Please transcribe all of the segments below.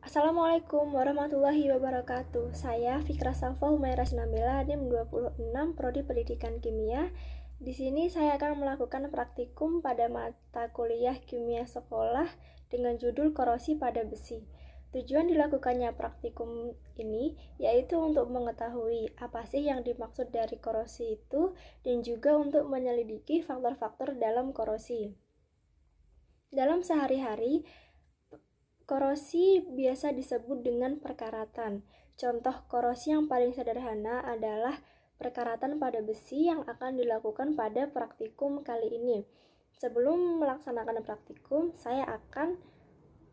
Assalamualaikum warahmatullahi wabarakatuh. Saya Fikra Safa Humairah Sinambela, NIM 26, Prodi Pendidikan Kimia. Di sini saya akan melakukan praktikum pada mata kuliah kimia sekolah dengan judul korosi pada besi. Tujuan dilakukannya praktikum ini yaitu untuk mengetahui apa sih yang dimaksud dari korosi itu dan juga untuk menyelidiki faktor-faktor dalam korosi. Dalam sehari-hari, korosi biasa disebut dengan perkaratan. Contoh korosi yang paling sederhana adalah perkaratan pada besi yang akan dilakukan pada praktikum kali ini. Sebelum melaksanakan praktikum, saya akan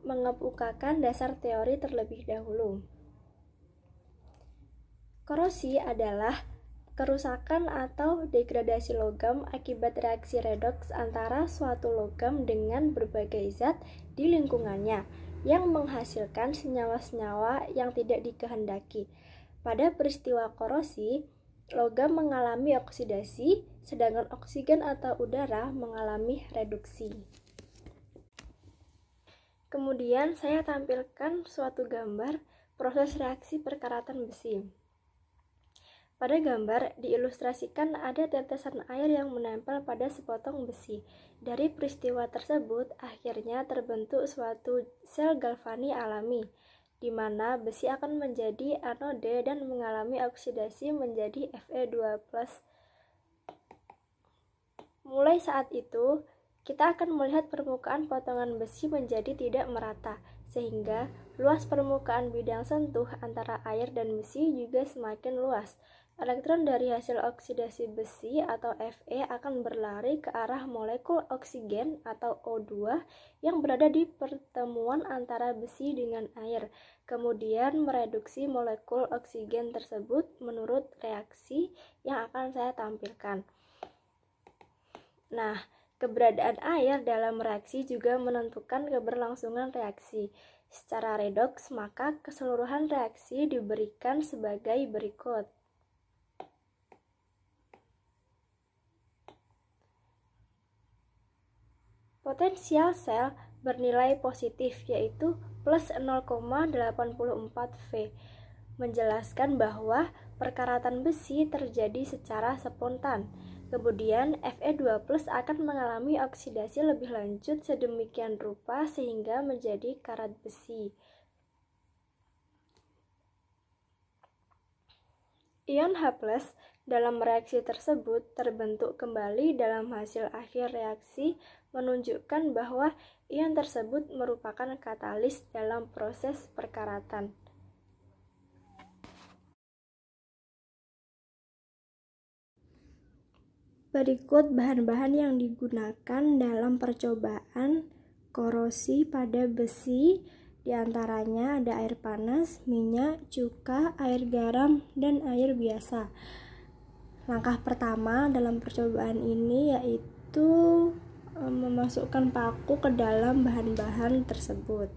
mengemukakan dasar teori terlebih dahulu. Korosi adalah kerusakan atau degradasi logam akibat reaksi redoks antara suatu logam dengan berbagai zat di lingkungannya yang menghasilkan senyawa-senyawa yang tidak dikehendaki. Pada peristiwa korosi, logam mengalami oksidasi, sedangkan oksigen atau udara mengalami reduksi. Kemudian saya tampilkan suatu gambar proses reaksi perkaratan besi. Pada gambar diilustrasikan ada tetesan air yang menempel pada sepotong besi. Dari peristiwa tersebut, akhirnya terbentuk suatu sel galvani alami, di mana besi akan menjadi anode dan mengalami oksidasi menjadi Fe2+. Mulai saat itu, kita akan melihat permukaan potongan besi menjadi tidak merata, sehingga luas permukaan bidang sentuh antara air dan besi juga semakin luas. Elektron dari hasil oksidasi besi atau Fe akan berlari ke arah molekul oksigen atau O2 yang berada di pertemuan antara besi dengan air, kemudian mereduksi molekul oksigen tersebut menurut reaksi yang akan saya tampilkan. Nah, keberadaan air dalam reaksi juga menentukan keberlangsungan reaksi. Secara redoks, maka keseluruhan reaksi diberikan sebagai berikut. Potensial sel bernilai positif yaitu plus 0,84 V, menjelaskan bahwa perkaratan besi terjadi secara spontan. Kemudian Fe2+ akan mengalami oksidasi lebih lanjut sedemikian rupa sehingga menjadi karat besi. Ion H+ dalam reaksi tersebut terbentuk kembali dalam hasil akhir reaksi, menunjukkan bahwa ion tersebut merupakan katalis dalam proses perkaratan. Berikut bahan-bahan yang digunakan dalam percobaan korosi pada besi. Di antaranya ada air panas, minyak, cuka, air garam, dan air biasa. Langkah pertama dalam percobaan ini yaitu memasukkan paku ke dalam bahan-bahan tersebut.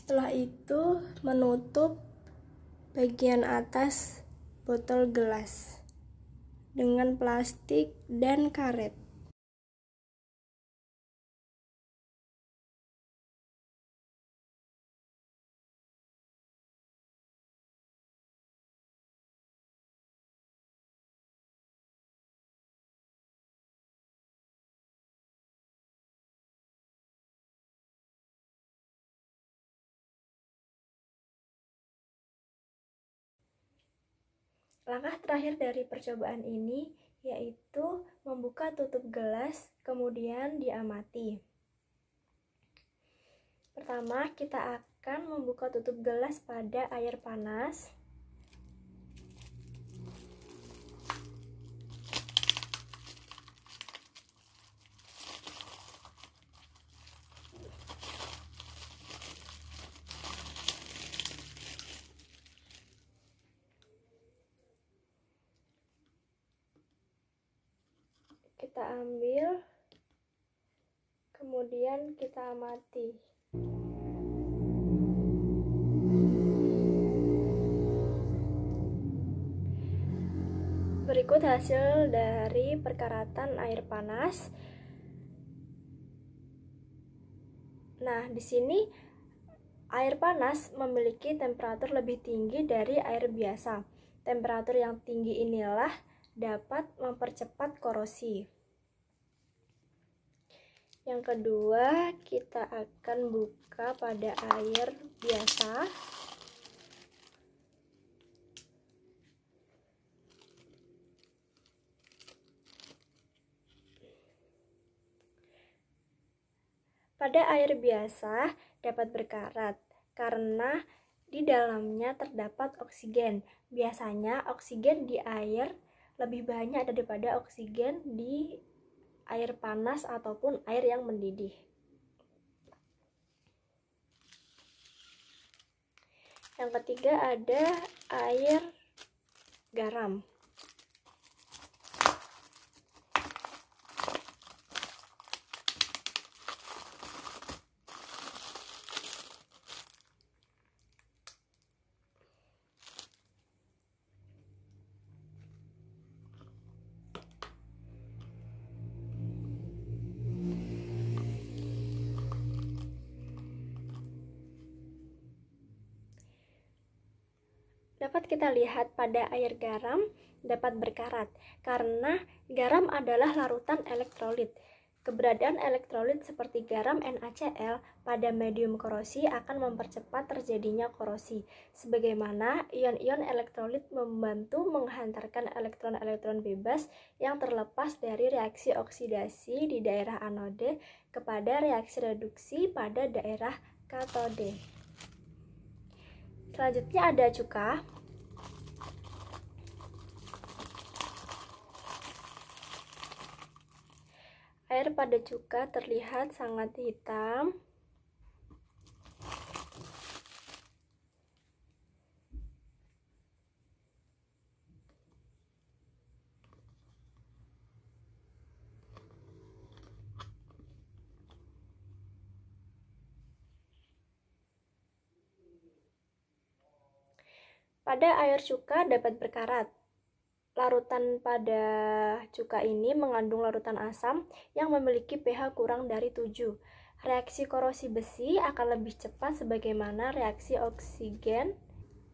Setelah itu menutup bagian atas botol gelas dengan plastik dan karet. Langkah terakhir dari percobaan ini yaitu membuka tutup gelas, kemudian diamati. Pertama, kita akan membuka tutup gelas pada air panas. ambil, kemudian kita amati. Berikut hasil dari perkaratan air panas. Nah, di sini air panas memiliki temperatur lebih tinggi dari air biasa. Temperatur yang tinggi inilah dapat mempercepat korosi. Yang kedua, kita akan buka pada air biasa. Pada air biasa dapat berkarat karena di dalamnya terdapat oksigen. Biasanya oksigen di air lebih banyak daripada oksigen di air panas ataupun air yang mendidih. Yang ketiga ada air garam. Dapat kita lihat pada air garam dapat berkarat karena garam adalah larutan elektrolit. Keberadaan elektrolit seperti garam NaCl pada medium korosi akan mempercepat terjadinya korosi. Sebagaimana ion-ion elektrolit membantu menghantarkan elektron-elektron bebas yang terlepas dari reaksi oksidasi di daerah anode kepada reaksi reduksi pada daerah katode. Selanjutnya ada cuka. Air pada cuka terlihat sangat hitam. Pada air cuka dapat berkarat. Larutan pada cuka ini mengandung larutan asam yang memiliki pH kurang dari 7. Reaksi korosi besi akan lebih cepat sebagaimana reaksi oksigen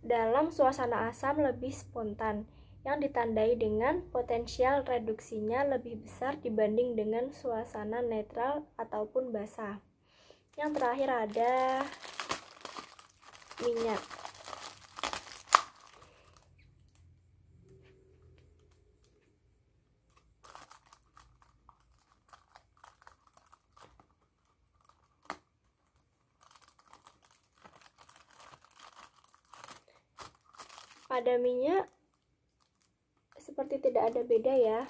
dalam suasana asam lebih spontan, yang ditandai dengan potensial reduksinya lebih besar dibanding dengan suasana netral ataupun basah. Yang terakhir ada minyak. Pada minyak seperti tidak ada beda ya.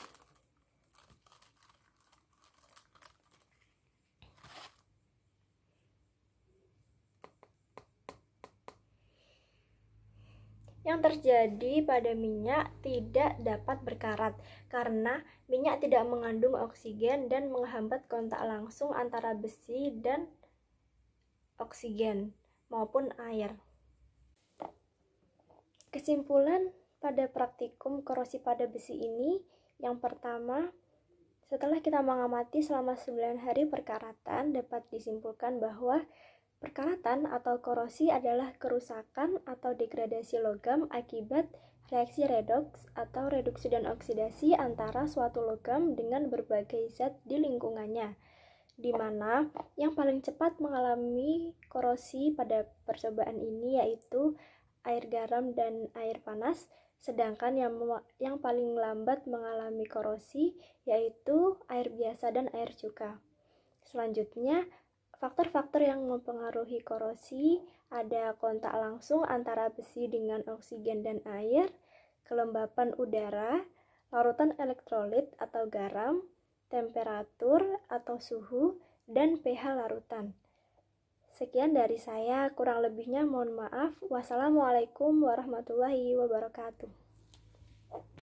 Yang terjadi pada minyak tidak dapat berkarat karena minyak tidak mengandung oksigen dan menghambat kontak langsung antara besi dan oksigen maupun air. Kesimpulan pada praktikum korosi pada besi ini, yang pertama, setelah kita mengamati selama 9 hari perkaratan, dapat disimpulkan bahwa perkaratan atau korosi adalah kerusakan atau degradasi logam akibat reaksi redoks atau reduksi dan oksidasi antara suatu logam dengan berbagai zat di lingkungannya, di mana yang paling cepat mengalami korosi pada percobaan ini yaitu air garam dan air panas, sedangkan yang paling lambat mengalami korosi yaitu air biasa dan air cuka. Selanjutnya, faktor-faktor yang mempengaruhi korosi ada kontak langsung antara besi dengan oksigen dan air, kelembapan udara, larutan elektrolit atau garam, temperatur atau suhu, dan pH larutan. Sekian dari saya, kurang lebihnya mohon maaf. Wassalamualaikum warahmatullahi wabarakatuh.